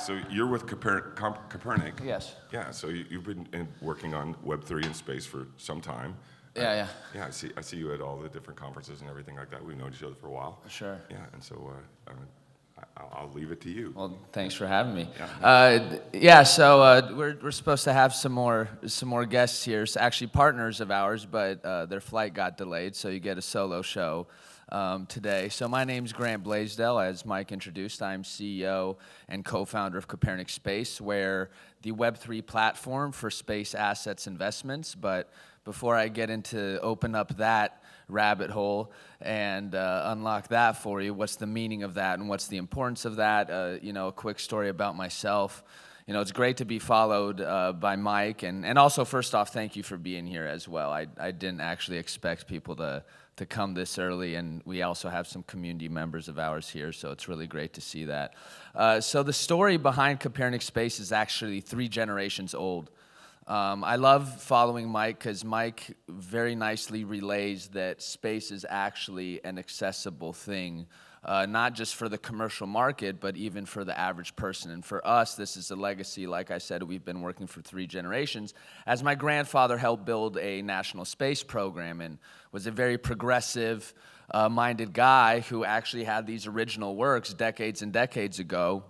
So you're with Copernic. Yes. Yeah. So you've been working on Web3 in space for some time. Yeah. Yeah. I see you at all the different conferences and everything like that. We've known each other for a while. Sure. Yeah. And so I'll leave it to you. Well, thanks for having me. Yeah. We're supposed to have some more guests here. It's actually partners of ours, but their flight got delayed, so you get a solo show today. So my name's Grant Blaisdell. As Mike introduced, I'm CEO and co-founder of Copernic Space, where the Web3 platform for space assets investments. But before I get into open up that rabbit hole and unlock that for you, what's the meaning of that and what's the importance of that? A quick story about myself. It's great to be followed by Mike, and also first off, thank you for being here as well. I didn't actually expect people to come this early, and we also have some community members of ours here, so it's really great to see that. So the story behind Copernic Space is actually 3 generations old. I love following Mike because Mike very nicely relays that space is actually an accessible thing, not just for the commercial market, but even for the average person. And for us, this is a legacy. Like I said, we've been working for 3 generations, as my grandfather helped build a national space program and was a very progressive minded guy who actually had these original works decades and decades ago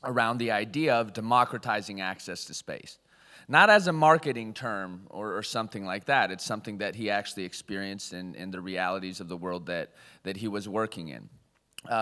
around the idea of democratizing access to space. Not as a marketing term or something like that. It's something that he actually experienced in the realities of the world that he was working in.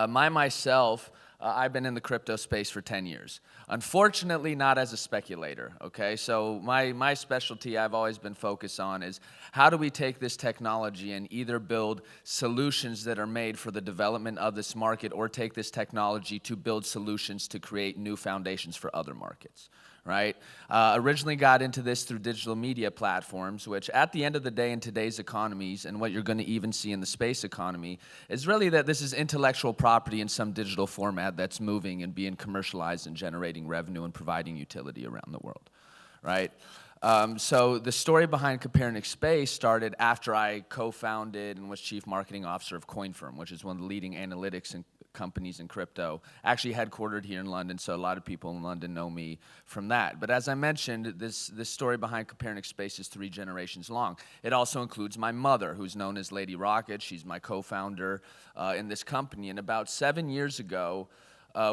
Myself, I've been in the crypto space for 10 years. Unfortunately, not as a speculator, okay? So my specialty I've always been focused on is how do we take this technology and either build solutions that are made for the development of this market or take this technology to build solutions to create new foundations for other markets. Right? Originally got into this through digital media platforms, which at the end of the day in today's economies, and what you're going to even see in the space economy, is really that this is intellectual property in some digital format that's moving and being commercialized and generating revenue and providing utility around the world. Right? So the story behind Copernic Space started after I co-founded and was chief marketing officer of CoinFirm, which is one of the leading analytics and companies in crypto, actually headquartered here in London, so a lot of people in London know me from that. But as I mentioned, this story behind Copernic Space is 3 generations long. It also includes my mother, who's known as Lady Rocket. She's my co-founder in this company. And about 7 years ago,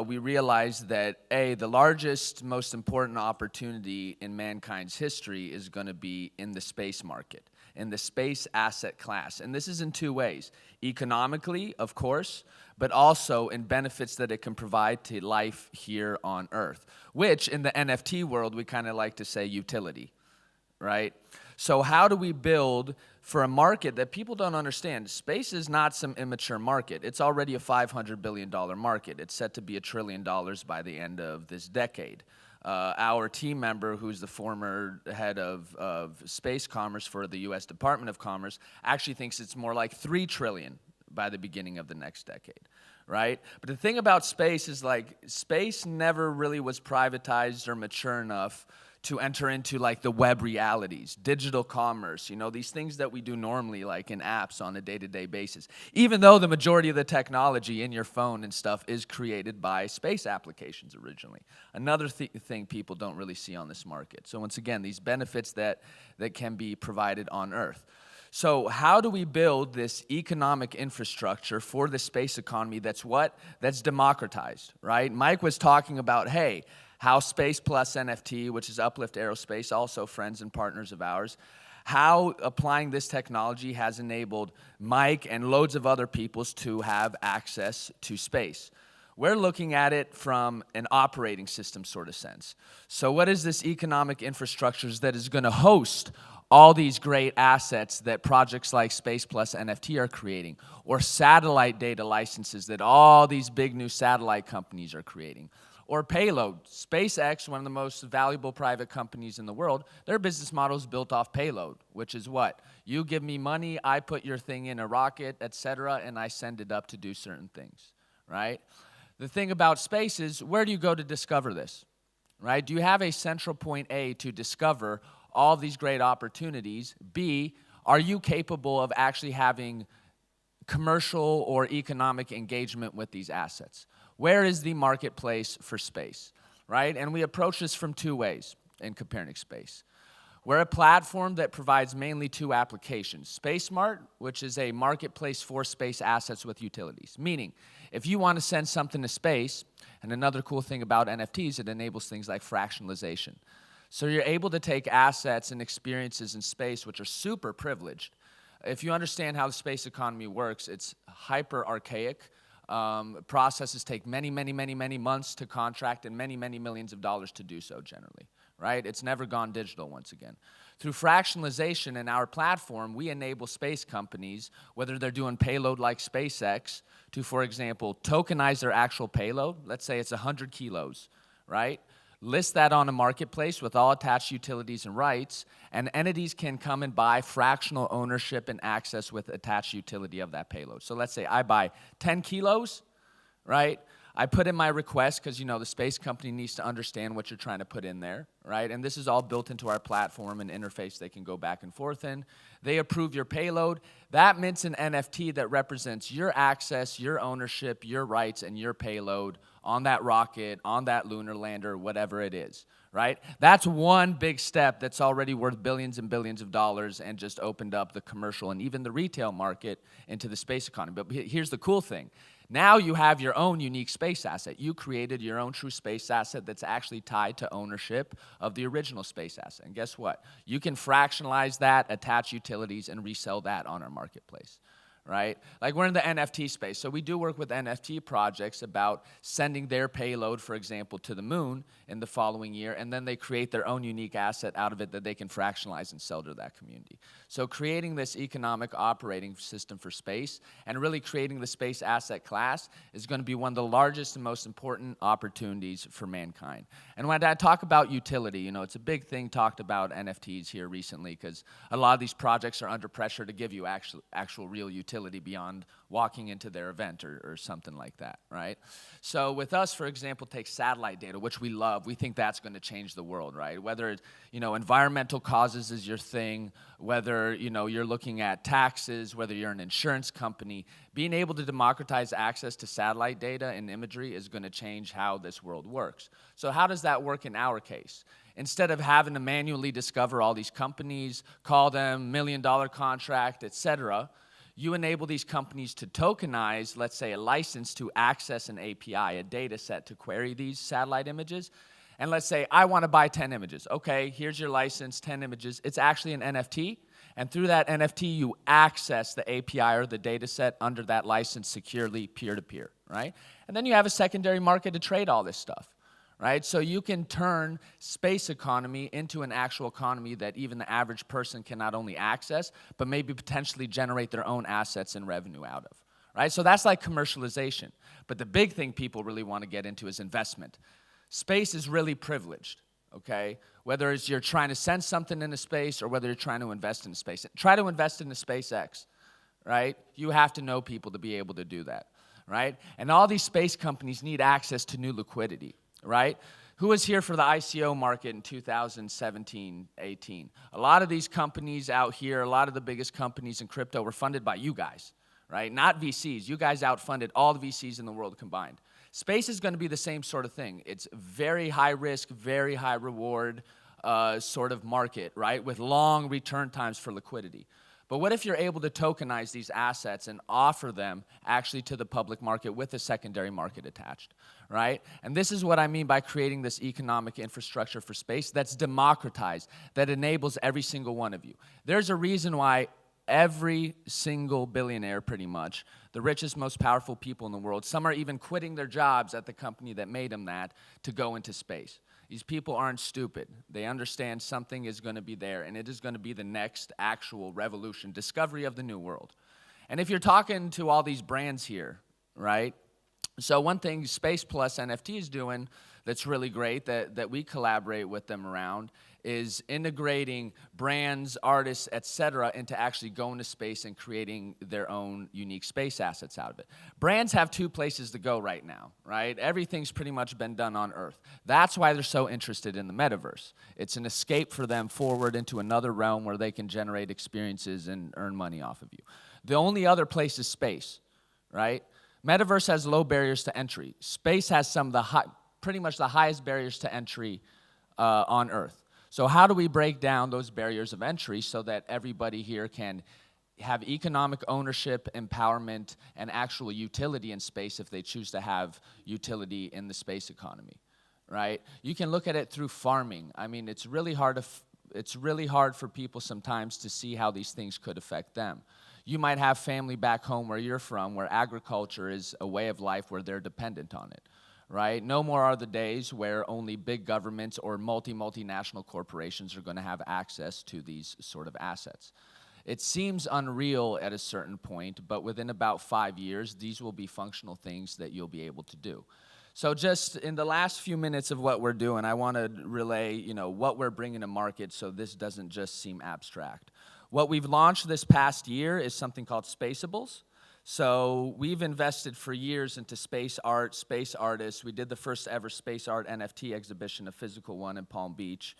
we realized that, the largest, most important opportunity in mankind's history is going to be in the space market, in the space asset class. And this is in 2 ways. Economically, of course, but also in benefits that it can provide to life here on Earth, which in the NFT world, we kind of like to say utility, right? So how do we build for a market that people don't understand? Space is not some immature market. It's already a $500 billion market. It's set to be $1 trillion by the end of this decade. Our team member, who's the former head of space commerce for the U.S. Department of Commerce, actually thinks it's more like $3 trillion by the beginning of the next decade, right? But the thing about space is, like, space never really was privatized or mature enough to enter into, like, the web realities, digital commerce, these things that we do normally, like in apps on a day-to-day basis, even though the majority of the technology in your phone and stuff is created by space applications originally. Another thing people don't really see on this market. So once again, these benefits that can be provided on Earth. So how do we build this economic infrastructure for the space economy that's democratized, right? Mike was talking about, how Space Plus NFT, which is Uplift Aerospace, also friends and partners of ours, how applying this technology has enabled Mike and loads of other peoples to have access to space. We're looking at it from an operating system sort of sense. So what is this economic infrastructure that is going to host all these great assets that projects like Space Plus NFT are creating, or satellite data licenses that all these big new satellite companies are creating, or payload? SpaceX, one of the most valuable private companies in the world, their business model is built off payload, which is what? You give me money, I put your thing in a rocket, etc., and I send it up to do certain things, right? The thing about space is, where do you go to discover this, right? Do you have a central point A to discover all these great opportunities? B, are you capable of actually having commercial or economic engagement with these assets? Where is the marketplace for space, right? And we approach this from two ways in Copernic Space. We're a platform that provides mainly two applications. SpaceMart, which is a marketplace for space assets with utilities. Meaning, if you want to send something to space, and another cool thing about NFTs, it enables things like fractionalization. So you're able to take assets and experiences in space which are super privileged. If you understand how the space economy works, it's hyper archaic. Processes take many months to contract and many millions of dollars to do so generally, right? It's never gone digital once again. Through fractionalization in our platform, we enable space companies, whether they're doing payload like SpaceX, to, for example, tokenize their actual payload. Let's say it's 100 kilos, right? List that on a marketplace with all attached utilities and rights, and entities can come and buy fractional ownership and access with attached utility of that payload. So let's say I buy 10 kilos, right? I put in my request because, the space company needs to understand what you're trying to put in there, right? And this is all built into our platform and interface they can go back and forth in. They approve your payload. That mints an NFT that represents your access, your ownership, your rights, and your payload on that rocket, on that lunar lander, whatever it is, right? That's one big step that's already worth billions and billions of dollars and just opened up the commercial and even the retail market into the space economy. But here's the cool thing. Now you have your own unique space asset. You created your own true space asset that's actually tied to ownership of the original space asset. And guess what? You can fractionalize that, attach utilities, and resell that on our marketplace, right? Like we're in the NFT space, so we do work with NFT projects about sending their payload, for example, to the moon in the following year, and then they create their own unique asset out of it that they can fractionalize and sell to that community. So creating this economic operating system for space and really creating the space asset class is going to be one of the largest and most important opportunities for mankind. And when I talk about utility, it's a big thing talked about NFTs here recently because a lot of these projects are under pressure to give you actual real utility beyond walking into their event or something like that, right? So with us, for example, take satellite data, which we love. We think that's going to change the world, right? Whether environmental causes is your thing, whether you're looking at taxes, whether you're an insurance company, being able to democratize access to satellite data and imagery is going to change how this world works. So how does that work in our case? Instead of having to manually discover all these companies, call them $1 million contract, et cetera, you enable these companies to tokenize, let's say, a license to access an API, a data set to query these satellite images. And let's say, I want to buy 10 images. Okay, here's your license, 10 images. It's actually an NFT. And through that NFT, you access the API or the data set under that license securely peer-to-peer, right? And then you have a secondary market to trade all this stuff, right? So you can turn space economy into an actual economy that even the average person can not only access, but maybe potentially generate their own assets and revenue out of, right? So that's like commercialization. But the big thing people really want to get into is investment. Space is really privileged, okay? Whether it's you're trying to send something into space or whether you're trying to invest in space. Try to invest into SpaceX, right? You have to know people to be able to do that, right? And all these space companies need access to new liquidity, right? Who was here for the ICO market in 2017, 18? A lot of these companies out here, a lot of the biggest companies in crypto were funded by you guys, right? Not VCs. You guys outfunded all the VCs in the world combined. Space is going to be the same sort of thing. It's very high risk, very high reward sort of market, right? With long return times for liquidity. But what if you're able to tokenize these assets and offer them actually to the public market with a secondary market attached, right? And this is what I mean by creating this economic infrastructure for space that's democratized, that enables every single one of you. There's a reason why every single billionaire, pretty much, the richest, most powerful people in the world, some are even quitting their jobs at the company that made them that to go into space. These people aren't stupid. They understand something is going to be there, and it is going to be the next actual revolution, discovery of the new world. And if you're talking to all these brands here, right? So one thing Space Plus NFT is doing that's really great that we collaborate with them around is integrating brands, artists, et cetera, into actually going to space and creating their own unique space assets out of it. Brands have two places to go right now, right? Everything's pretty much been done on Earth. That's why they're so interested in the metaverse. It's an escape for them forward into another realm where they can generate experiences and earn money off of you. The only other place is space, right? Metaverse has low barriers to entry. Space has some of the high. pretty much the highest barriers to entry on Earth. So how do we break down those barriers of entry so that everybody here can have economic ownership, empowerment, and actual utility in space if they choose to have utility in the space economy, right? You can look at it through farming. I mean, it's really hard for people sometimes to see how these things could affect them. You might have family back home where you're from where agriculture is a way of life where they're dependent on it, right? No more are the days where only big governments or multinational corporations are going to have access to these sort of assets. It seems unreal at a certain point, but within about 5 years, these will be functional things that you'll be able to do. So just in the last few minutes of what we're doing, I want to relay, what we're bringing to market so this doesn't just seem abstract. What we've launched this past year is something called SpacePool. So we've invested for years into space art, space artists. We did the first ever space art NFT exhibition, a physical one in Palm Beach.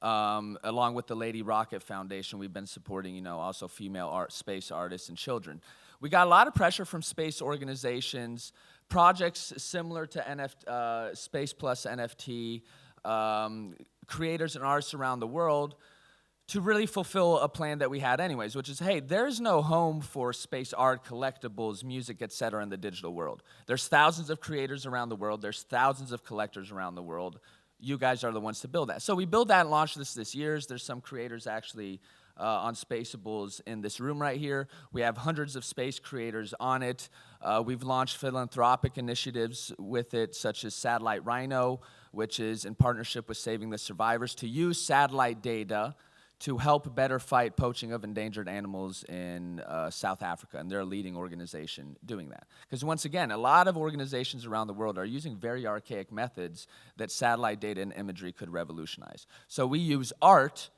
Along with the Lady Rocket Foundation, we've been supporting, also female space artists and children. We got a lot of pressure from space organizations, projects similar to Space Plus NFT, creators and artists around the world, to really fulfill a plan that we had anyways, which is, hey, there's no home for space art, collectibles, music, et cetera, in the digital world. There's thousands of creators around the world. There's thousands of collectors around the world. You guys are the ones to build that. So we built that and launched this year. There's some creators actually on SpacePool in this room right here. We have hundreds of space creators on it. We've launched philanthropic initiatives with it, such as Satellite Rhino, which is in partnership with Saving the Survivors, to use satellite data to help better fight poaching of endangered animals in South Africa, and they're a leading organization doing that. Because once again, a lot of organizations around the world are using very archaic methods that satellite data and imagery could revolutionize. So we use art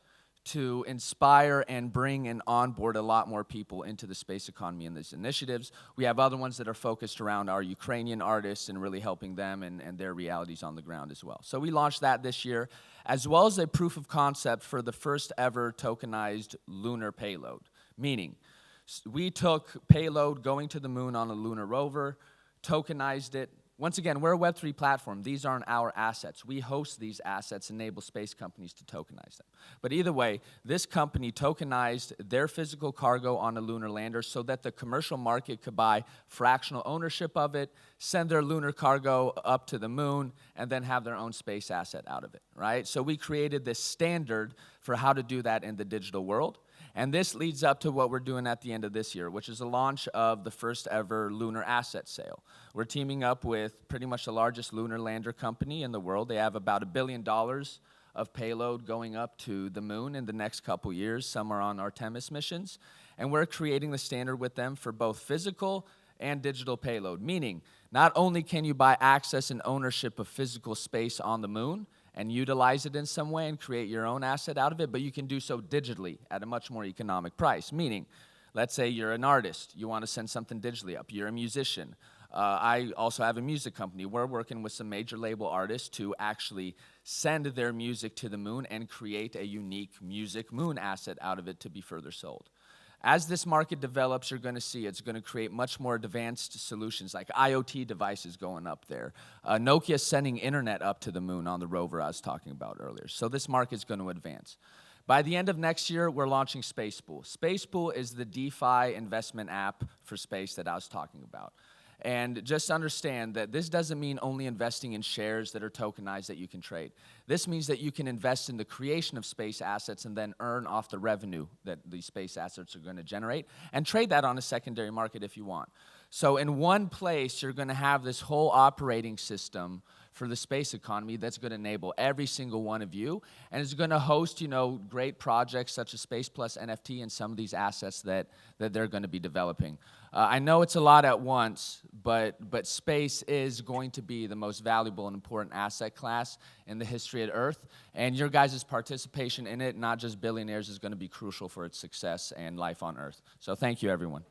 to inspire and bring and onboard a lot more people into the space economy in these initiatives. We have other ones that are focused around our Ukrainian artists and really helping them and their realities on the ground as well. So we launched that this year, as well as a proof of concept for the first ever tokenized lunar payload. Meaning, we took payload going to the moon on a lunar rover, tokenized it. Once again, we're a Web3 platform. These aren't our assets. We host these assets, enable space companies to tokenize them. But either way, this company tokenized their physical cargo on a lunar lander so that the commercial market could buy fractional ownership of it, send their lunar cargo up to the moon, and then have their own space asset out of it, right? So we created this standard for how to do that in the digital world. And this leads up to what we're doing at the end of this year, which is the launch of the first ever lunar asset sale. We're teaming up with pretty much the largest lunar lander company in the world. They have about $1 billion of payload going up to the moon in the next couple years. Some are on Artemis missions. And we're creating the standard with them for both physical and digital payload, meaning not only can you buy access and ownership of physical space on the moon and utilize it in some way and create your own asset out of it, but you can do so digitally at a much more economic price. Meaning, let's say you're an artist, you want to send something digitally up, you're a musician. I also have a music company. We're working with some major label artists to actually send their music to the moon and create a unique music moon asset out of it to be further sold. As this market develops, you're going to see it's going to create much more advanced solutions like IoT devices going up there. Nokia sending internet up to the moon on the rover I was talking about earlier. So this market's going to advance. By the end of next year, we're launching SpacePool. SpacePool is the DeFi investment app for space that I was talking about. And just understand that this doesn't mean only investing in shares that are tokenized that you can trade. This means that you can invest in the creation of space assets and then earn off the revenue that these space assets are going to generate and trade that on a secondary market if you want. So in one place, you're going to have this whole operating system for the space economy that's going to enable every single one of you, and it's going to host, great projects such as Space Plus NFT and some of these assets that they're going to be developing. I know it's a lot at once, but space is going to be the most valuable and important asset class in the history of Earth, and your guys' participation in it, not just billionaires, is going to be crucial for its success and life on Earth. So thank you, everyone.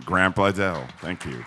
Grant Blaisdell, thank you.